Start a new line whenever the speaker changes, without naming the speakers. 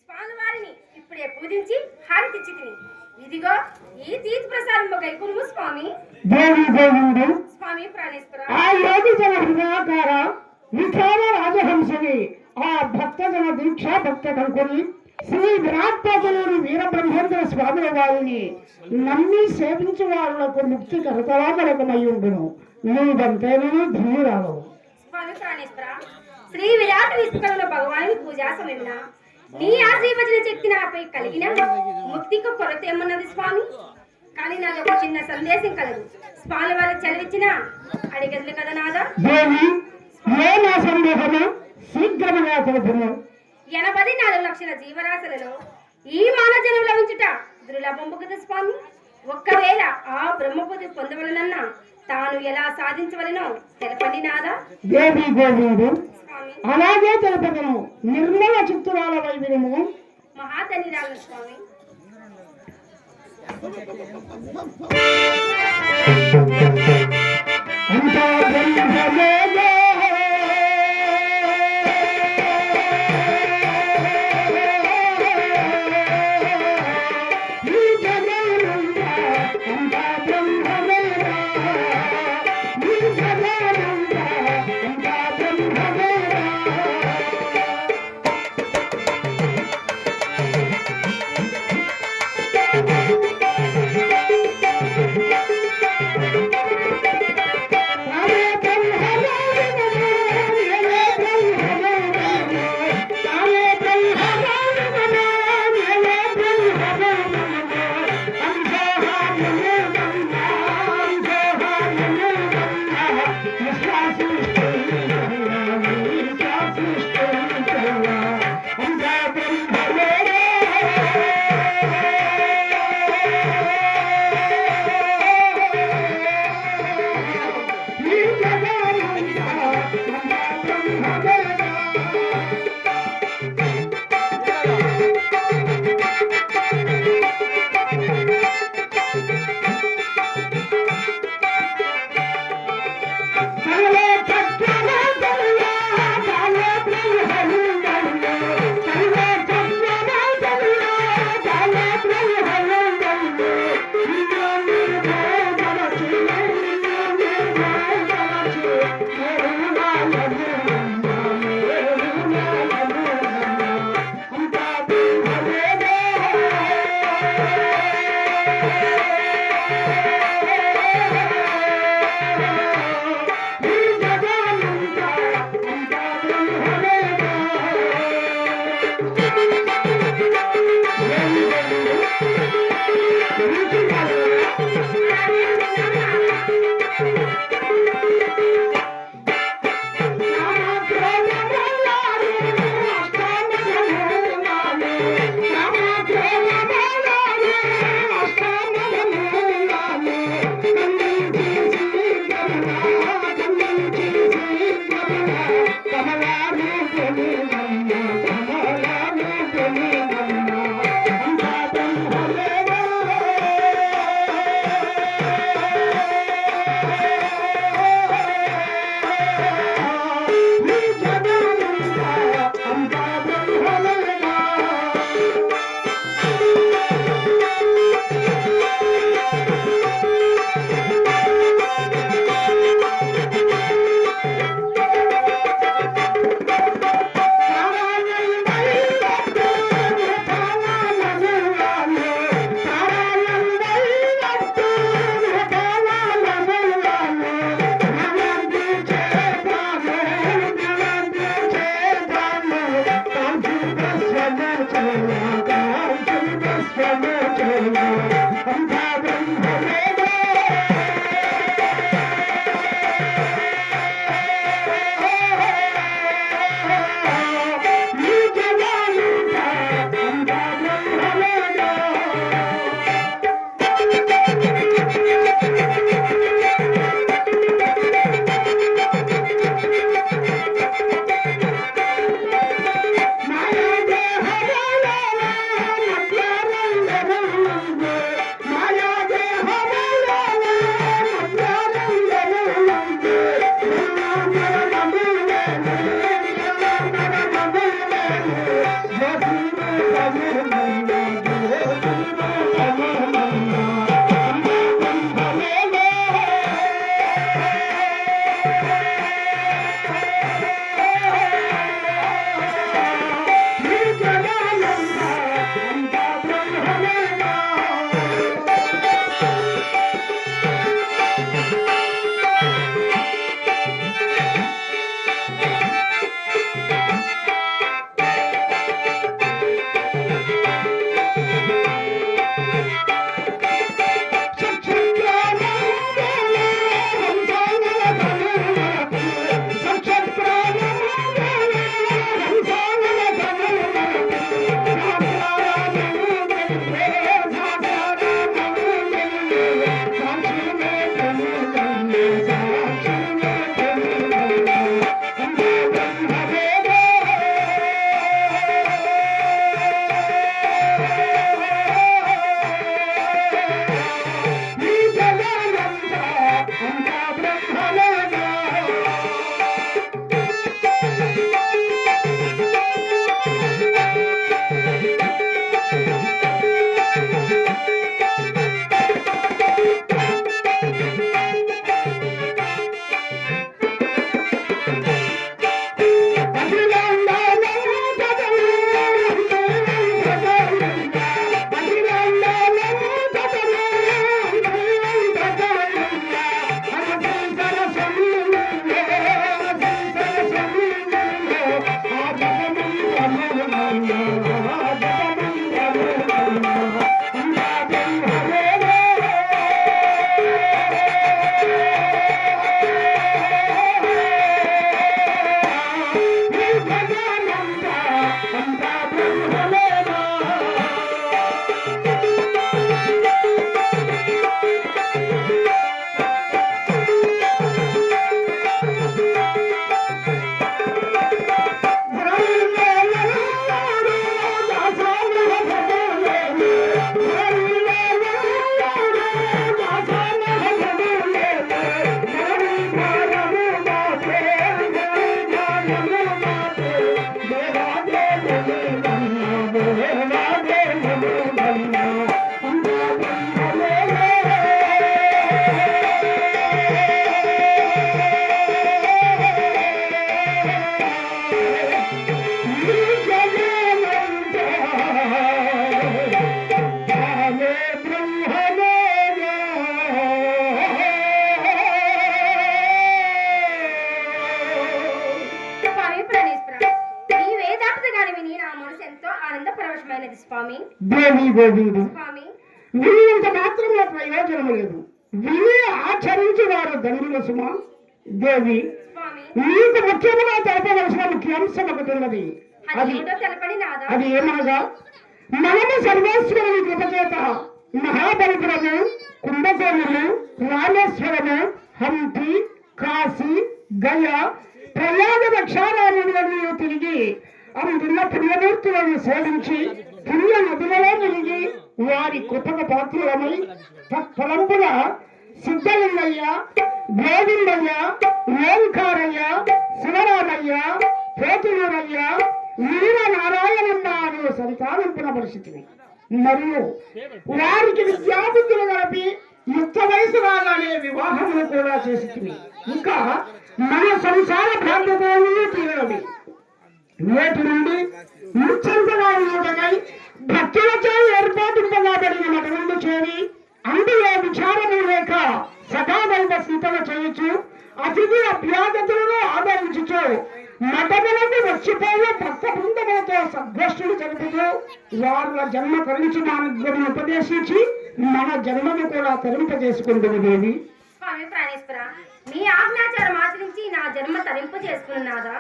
స్వామివారిని ఇప్పుడే పూజించి హారతి చితిని ఇదిగో ఈ తీర్థ ప్రసాదం గైకును స్వామి.
దేవి గోవిందు
స్వామి ప్రాణేశ్వర
ఆ యోగి జన హృదయాకార విఖ్యాత రాజహంసని ఆ భక్తజన దీక్ష భక్త కంకుని శ్రీ విరాట్పతులూరి వీరబ్రహ్మేంద్ర స్వాముల వారిని నమ్మి సేవించు వారులకు ముక్తి కరతలాకలకమయ్యుండును. నీదంతేనూ ధన్యురాలు.
స్వామి ప్రాణేశ్వర శ్రీ విరాట్ విశ్వకర్మ భగవాని పూజా సమయమున నీ ఆశీర్వచన శక్తి నాపై కలిగిన ముక్తికి కొరత ఏమన్నది స్వామి. కానీ నాది ఒక చిన్న సందేశం కలదు. స్వామి వారు చదివించిన అడిగదులు కదా నాదా.
దేవి ఏ నా సందేహము శీఘ్రముగా తెలుపును.
84 లక్షల జీవరాశులలో ఈ మానవ జన్మలో ఉంచుట దుర్లభము కదా స్వామి. ఒక్కవేళ ఆ బ్రహ్మపతి పొందవలనన్నా తాను ఎలా సాధించవలనో తెలపండి నాదా.
దేవి గోవిందు అలాగే తెలుపగను. నిర్మల చిత్తురాల వైవినము
మహాధనిరాలు స్వామి.
అంతా బ్రహ్మమేగా
స్వామి ప్రణేశ్వర, ఈ వేదాంతగాని విని నా మనసు ఎంతో ఆనంద పరవశమైనది స్వామి.
దేవి గోవిందు
స్వామి
వినింత మాత్రంలో ప్రయోజనం లేదు, విని ఆచరించి వారు దండుల సుమ. దేవి
స్వామి
నీకు ముఖ్యముగా తెలపవలసిన ముఖ్యాంశం ఒకటి ఉన్నది.
అది ఏమిటో తెలపండి నాదా.
అది ఏమనగా, మనము సర్వేశ్వరుని కృపచేత మహాబలిపురము, కుంభకోణము, రామేశ్వరము, హంపి, కాశీ, గయ, ప్రయాగ దక్షారాములను తిరిగి అందున్న పుణ్యమూర్తులను సేవించి పుణ్య నదులలో తిరిగి వారి కృపక పాత్రులమై తత్ఫలంపున సిద్ధలింగయ్య, గోవిందయ్య, ఓంకారయ్య, శివరామయ్య, పోతులూరయ్య, వీరనారాయణమ్మ అనే సంతానం పునపరిస్థితిని మరియు వారికి విద్యాబుద్ధులు కలిపి యుక్త వయసు రాగానే వివాహములు కూడా చేసి ఇంకా మన సంసార బాధ్యతలను తీరవి నేటి నుండి ముచ్చంతగా ఉండగై భక్తులతో ఏర్పాటింపబడిన నటులను చేరి అందులో విచారము లేక సదాదైవ స్థితులు చేయొచ్చు అతిథి అభ్యాగతులను ఆదరించుచు మఠములకు వచ్చిపోయే భక్త బృందములతో సద్గోష్ఠులు జరుపుతూ వారుల జన్మ తరించి మార్గమును ఉపదేశించి మన జన్మను కూడా తరింపజేసుకుంటుంది దేవి.
స్వామి ప్రాణేశ్వర, మీ ఆజ్ఞాచారం ఆచరించి నా జన్మ తరింపు చేసుకున్నాదా.